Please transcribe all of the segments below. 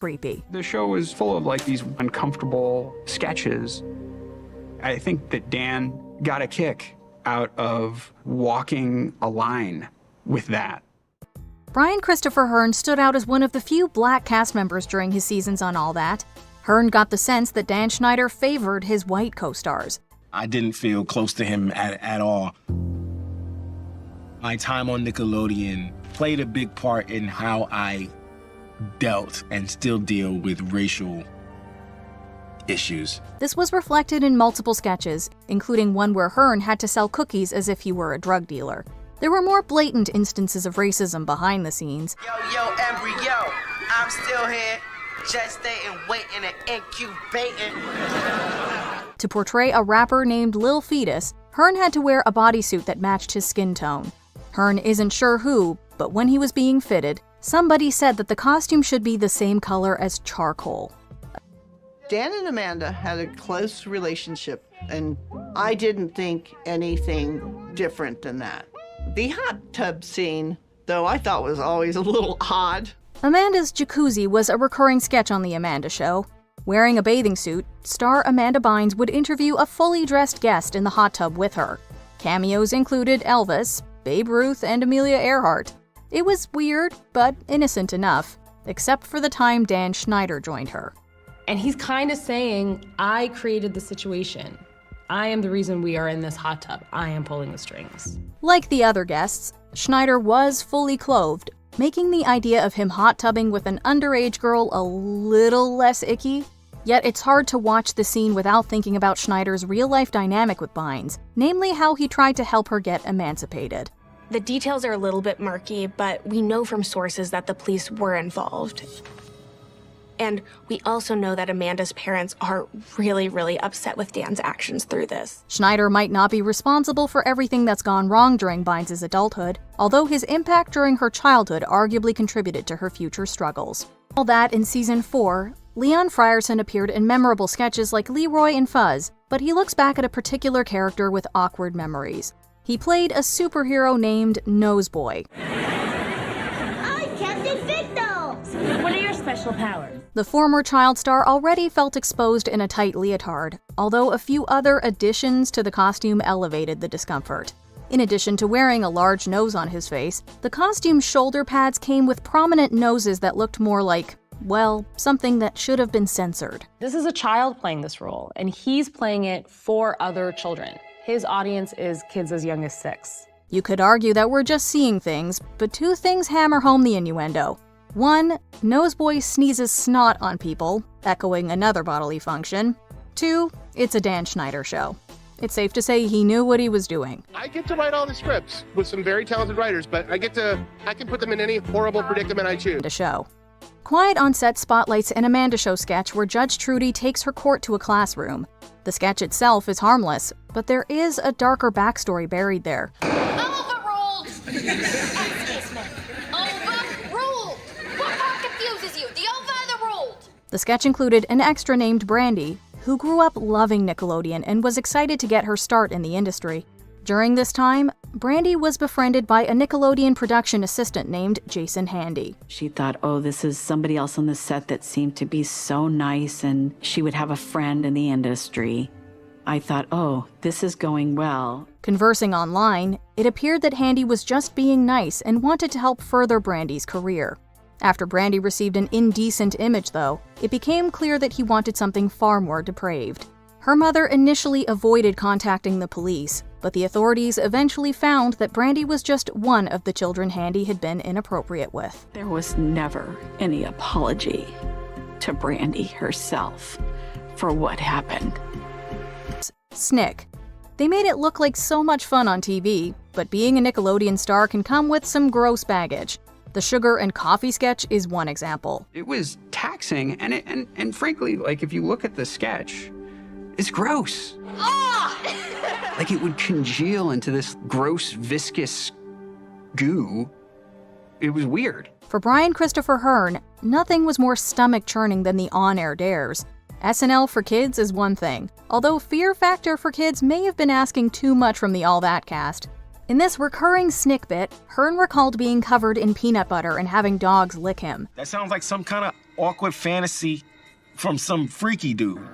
creepy. The show is full of like these uncomfortable sketches. I think that Dan got a kick out of walking a line with that. Brian Christopher Hearn stood out as one of the few black cast members during his seasons on All That. Hearn got the sense that Dan Schneider favored his white co-stars. I didn't feel close to him at all. My time on Nickelodeon played a big part in how I dealt and still deal with racial issues. This was reflected in multiple sketches, including one where Hearn had to sell cookies as if he were a drug dealer. There were more blatant instances of racism behind the scenes. Yo, embryo, I'm still here, gestating, waiting, and incubating. To portray a rapper named Lil Fetus, Hearn had to wear a bodysuit that matched his skin tone. Hearn isn't sure who, but when he was being fitted, somebody said that the costume should be the same color as charcoal. Dan and Amanda had a close relationship, and I didn't think anything different than that. The hot tub scene, though, I thought was always a little odd. Amanda's jacuzzi was a recurring sketch on The Amanda Show. Wearing a bathing suit, star Amanda Bynes would interview a fully dressed guest in the hot tub with her. Cameos included Elvis, Babe Ruth, and Amelia Earhart. It was weird, but innocent enough, except for the time Dan Schneider joined her. And he's kind of saying, I created the situation. I am the reason we are in this hot tub. I am pulling the strings. Like the other guests, Schneider was fully clothed, making the idea of him hot tubbing with an underage girl a little less icky. Yet it's hard to watch the scene without thinking about Schneider's real-life dynamic with Bynes, namely how he tried to help her get emancipated. The details are a little bit murky, but we know from sources that the police were involved. And we also know that Amanda's parents are really, really upset with Dan's actions through this. Schneider might not be responsible for everything that's gone wrong during Bynes' adulthood, although his impact during her childhood arguably contributed to her future struggles. All that in Season 4, Leon Frierson appeared in memorable sketches like Leroy and Fuzz, but he looks back at a particular character with awkward memories. He played a superhero named Noseboy. I catch victims! What are your special powers? The former child star already felt exposed in a tight leotard, although a few other additions to the costume elevated the discomfort. In addition to wearing a large nose on his face, the costume's shoulder pads came with prominent noses that looked more like, well, something that should have been censored. This is a child playing this role, and he's playing it for other children. His audience is kids as young as 6. You could argue that we're just seeing things, but two things hammer home the innuendo. One, Noseboy sneezes snot on people, echoing another bodily function. 2, it's a Dan Schneider show. It's safe to say he knew what he was doing. I get to write all the scripts with some very talented writers, but I can put them in any horrible predicament I choose. The show. Quiet on Set spotlights an Amanda Show sketch where Judge Trudy takes her court to a classroom. The sketch itself is harmless, but there is a darker backstory buried there. Overruled! Excuse me. Overruled! What part confuses you? The over or the ruled? The sketch included an extra named Brandy, who grew up loving Nickelodeon and was excited to get her start in the industry. During this time, Brandy was befriended by a Nickelodeon production assistant named Jason Handy. She thought, oh, this is somebody else on the set that seemed to be so nice and she would have a friend in the industry. I thought, oh, this is going well. Conversing online, it appeared that Handy was just being nice and wanted to help further Brandy's career. After Brandy received an indecent image, though, it became clear that he wanted something far more depraved. Her mother initially avoided contacting the police, but the authorities eventually found that Brandy was just one of the children Handy had been inappropriate with. There was never any apology to Brandy herself for what happened. Snick. They made it look like so much fun on TV, but being a Nickelodeon star can come with some gross baggage. The sugar and coffee sketch is one example. It was taxing, and frankly, like if you look at the sketch, it's gross. Like it would congeal into this gross, viscous goo. It was weird. For Brian Christopher Hearn, nothing was more stomach-churning than the on-air dares. SNL for kids is one thing, although Fear Factor for kids may have been asking too much from the All That cast. In this recurring snick bit, Hearn recalled being covered in peanut butter and having dogs lick him. That sounds like some kind of awkward fantasy from some freaky dude.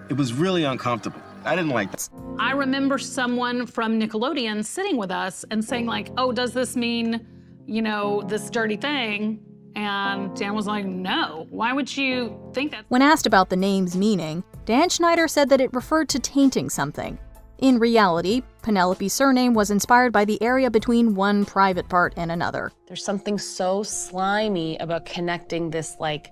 It was really uncomfortable. I didn't like that. I remember someone from Nickelodeon sitting with us and saying like, oh, does this mean, you know, this dirty thing? And Dan was like, no, why would you think that? When asked about the name's meaning, Dan Schneider said that it referred to tainting something. In reality, Penelope's surname was inspired by the area between one private part and another. There's something so slimy about connecting this like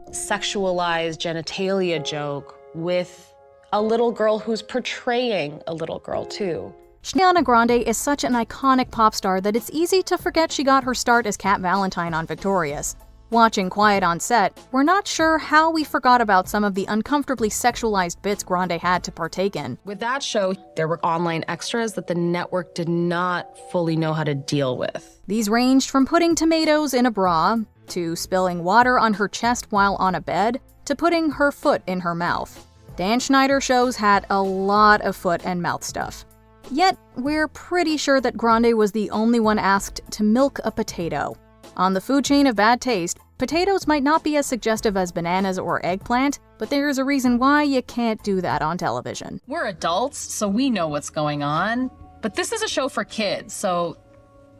sexualized genitalia joke with a little girl who's portraying a little girl too. Ariana Grande is such an iconic pop star that it's easy to forget she got her start as Cat Valentine on Victorious. Watching Quiet on Set, we're not sure how we forgot about some of the uncomfortably sexualized bits Grande had to partake in. With that show, there were online extras that the network did not fully know how to deal with. These ranged from putting tomatoes in a bra, to spilling water on her chest while on a bed, to putting her foot in her mouth. Dan Schneider shows had a lot of foot and mouth stuff. Yet, we're pretty sure that Grande was the only one asked to milk a potato. On the food chain of bad taste, potatoes might not be as suggestive as bananas or eggplant, but there's a reason why you can't do that on television. We're adults, so we know what's going on, but this is a show for kids, so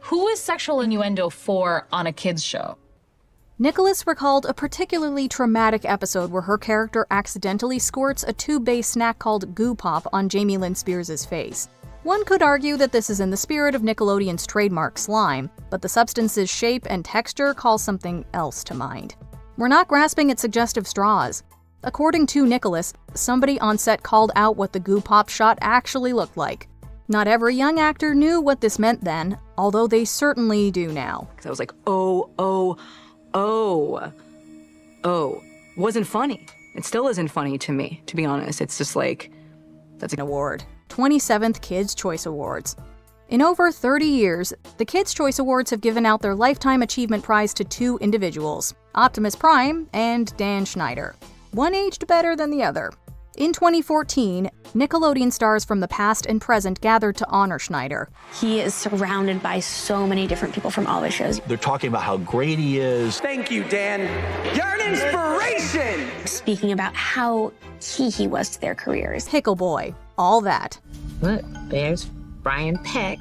who is sexual innuendo for on a kids show? Nicholas recalled a particularly traumatic episode where her character accidentally squirts a tube-based snack called Goo Pop on Jamie Lynn Spears' face. One could argue that this is in the spirit of Nickelodeon's trademark slime, but the substance's shape and texture call something else to mind. We're not grasping at suggestive straws. According to Nicholas, somebody on set called out what the Goo Pop shot actually looked like. Not every young actor knew what this meant then, although they certainly do now. I was like, oh. Wasn't funny. It still isn't funny to me, to be honest. It's just like, that's an award. 27th Kids' Choice Awards. In over 30 years, the Kids' Choice Awards have given out their Lifetime Achievement Prize to two individuals, Optimus Prime and Dan Schneider. One aged better than the other. In 2014, Nickelodeon stars from the past and present gathered to honor Schneider. He is surrounded by so many different people from all the shows. They're talking about how great he is. Thank you, Dan. You're an inspiration! Speaking about how key he was to their careers. Pickle Boy, all that. Look, there's Brian Peck,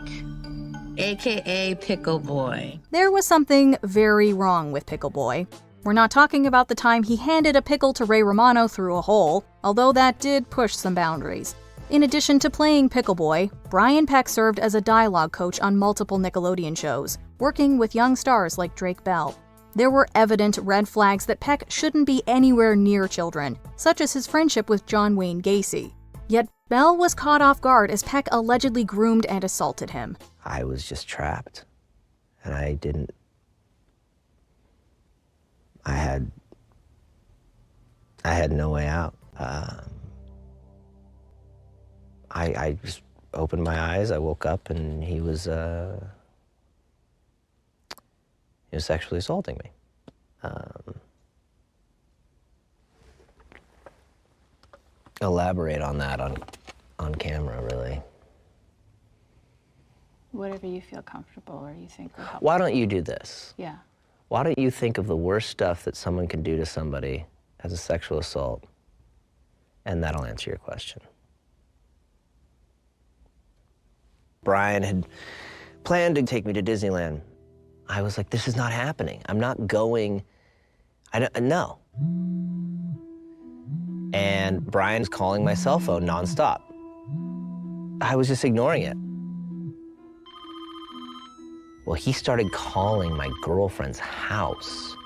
aka Pickle Boy. There was something very wrong with Pickle Boy. We're not talking about the time he handed a pickle to Ray Romano through a hole, although that did push some boundaries. In addition to playing Pickle Boy, Brian Peck served as a dialogue coach on multiple Nickelodeon shows, working with young stars like Drake Bell. There were evident red flags that Peck shouldn't be anywhere near children, such as his friendship with John Wayne Gacy. Yet Bell was caught off guard as Peck allegedly groomed and assaulted him. I was just trapped, and I had no way out. I just opened my eyes, I woke up, and he was sexually assaulting me. Elaborate on that on camera, really. Whatever you feel comfortable or you think will help. Why don't you do this? Yeah. Why don't you think of the worst stuff that someone can do to somebody as a sexual assault, and that'll answer your question. Brian had planned to take me to Disneyland. I was like, this is not happening. I'm not going, no. And Brian's calling my cell phone nonstop. I was just ignoring it. Well, he started calling my girlfriend's house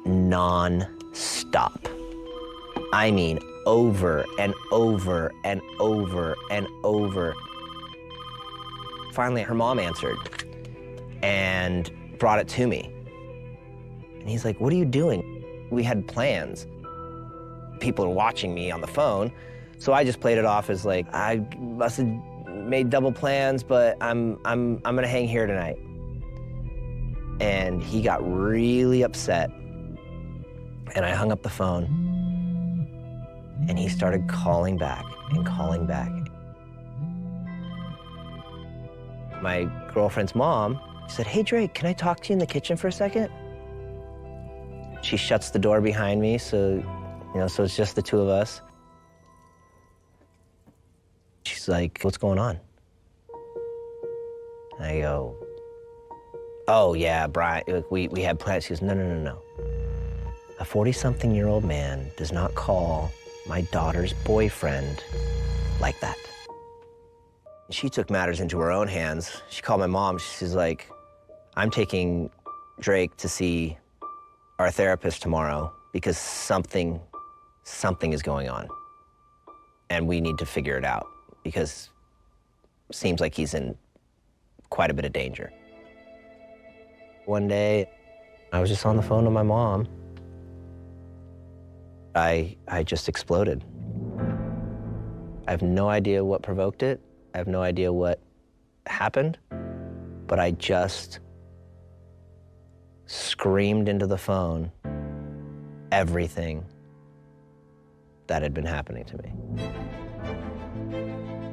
non-stop. I mean, over and over and over and over. Finally, her mom answered and brought it to me. And he's like, what are you doing? We had plans. People are watching me on the phone, so I just played it off as like, I must have made double plans, but I'm gonna hang here tonight. And he got really upset, and I hung up the phone, and he started calling back and calling back. My girlfriend's mom said, "Hey, Drake, can I talk to you in the kitchen for a second?" She shuts the door behind me, so it's just the two of us. She's like, "What's going on?" And I go, "Oh, yeah, Brian, we had plans." She goes, No. A 40-something-year-old man does not call my daughter's boyfriend like that. She took matters into her own hands. She called my mom. She's like, "I'm taking Drake to see our therapist tomorrow because something is going on. And we need to figure it out because it seems like he's in quite a bit of danger." One day, I was just on the phone with my mom. I just exploded. I have no idea what provoked it. I have no idea what happened, but I just screamed into the phone everything that had been happening to me.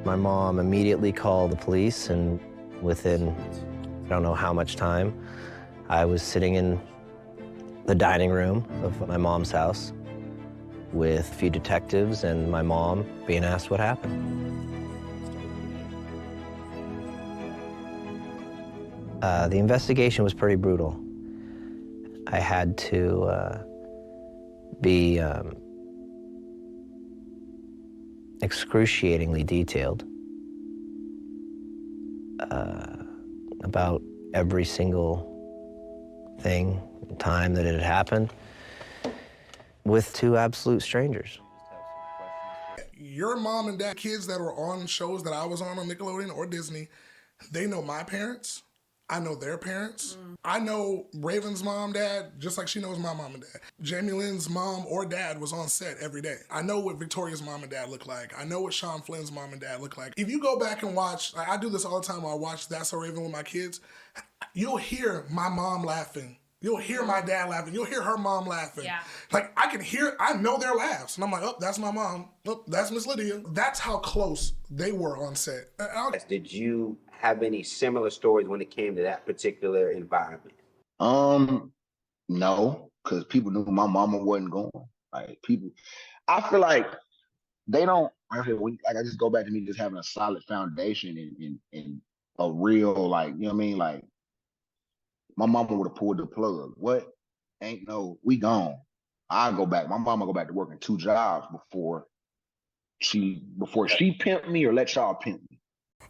My mom immediately called the police, and within, I don't know how much time, I was sitting in the dining room of my mom's house with a few detectives and my mom being asked what happened. The investigation was pretty brutal. I had to be excruciatingly detailed about every single thing, time that it had happened, with two absolute strangers. Your mom and dad, kids that were on shows that I was on Nickelodeon or Disney, they know my parents. I know their parents. I know Raven's mom, dad, just like she knows my mom and dad. Jamie Lynn's mom or dad was on set every day. I know what Victoria's mom and dad look like. I know what Sean Flynn's mom and dad look like. If you go back and watch, I do this all the time, I watch That's So Raven with my kids, you'll hear my mom laughing. You'll hear my dad laughing. You'll hear her mom laughing. Yeah. Like, I know their laughs. And I'm like, oh, that's my mom. Oh, that's Miss Lydia. That's how close they were on set. Did you have any similar stories when it came to that particular environment? No, because people knew my mama wasn't going. Like, people, I feel like they don't, I just go back to me just having a solid foundation and a real, like, you know what I mean? Like, my mama would have pulled the plug. What? Ain't no, we gone. I go back. My mama go back to working 2 jobs before she pimped me or let y'all pimp me.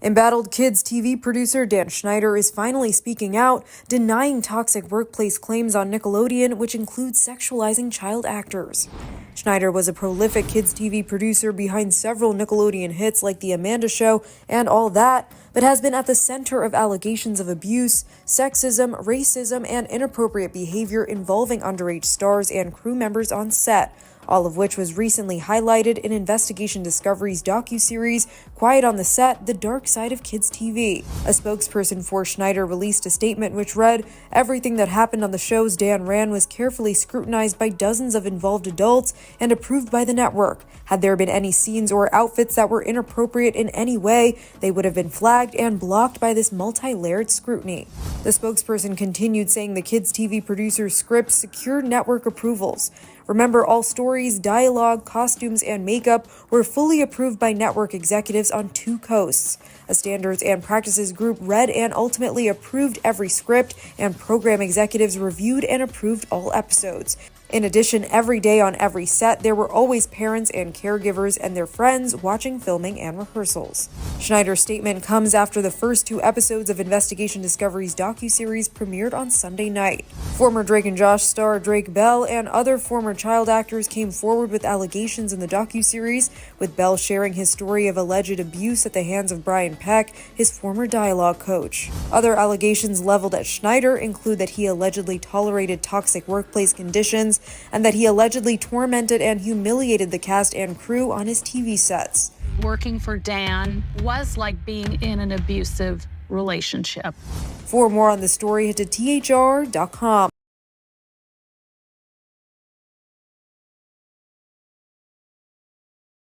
Embattled Kids TV producer Dan Schneider is finally speaking out, denying toxic workplace claims on Nickelodeon, which includes sexualizing child actors. Schneider was a prolific kids TV producer behind several Nickelodeon hits like The Amanda Show and All That, but has been at the center of allegations of abuse, sexism, racism, and inappropriate behavior involving underage stars and crew members on set, all of which was recently highlighted in Investigation Discovery's docuseries Quiet on the Set, The Dark Side of Kids TV. A spokesperson for Schneider released a statement which read, "Everything that happened on the shows Dan ran was carefully scrutinized by dozens of involved adults and approved by the network. Had there been any scenes or outfits that were inappropriate in any way, they would have been flagged and blocked by this multi-layered scrutiny." The spokesperson continued saying the Kids TV producer's scripts secured network approvals. Remember, all stories, dialogue, costumes, and makeup were fully approved by network executives on 2 coasts. A standards and practices group read and ultimately approved every script, and program executives reviewed and approved all episodes. In addition, every day on every set, there were always parents and caregivers and their friends watching filming and rehearsals. Schneider's statement comes after the first 2 episodes of Investigation Discovery's docuseries premiered on Sunday night. Former Drake and Josh star Drake Bell and other former child actors came forward with allegations in the docuseries, with Bell sharing his story of alleged abuse at the hands of Brian Peck, his former dialogue coach. Other allegations leveled at Schneider include that he allegedly tolerated toxic workplace conditions and that he allegedly tormented and humiliated the cast and crew on his TV sets. Working for Dan was like being in an abusive relationship. For more on the story, head to thr.com.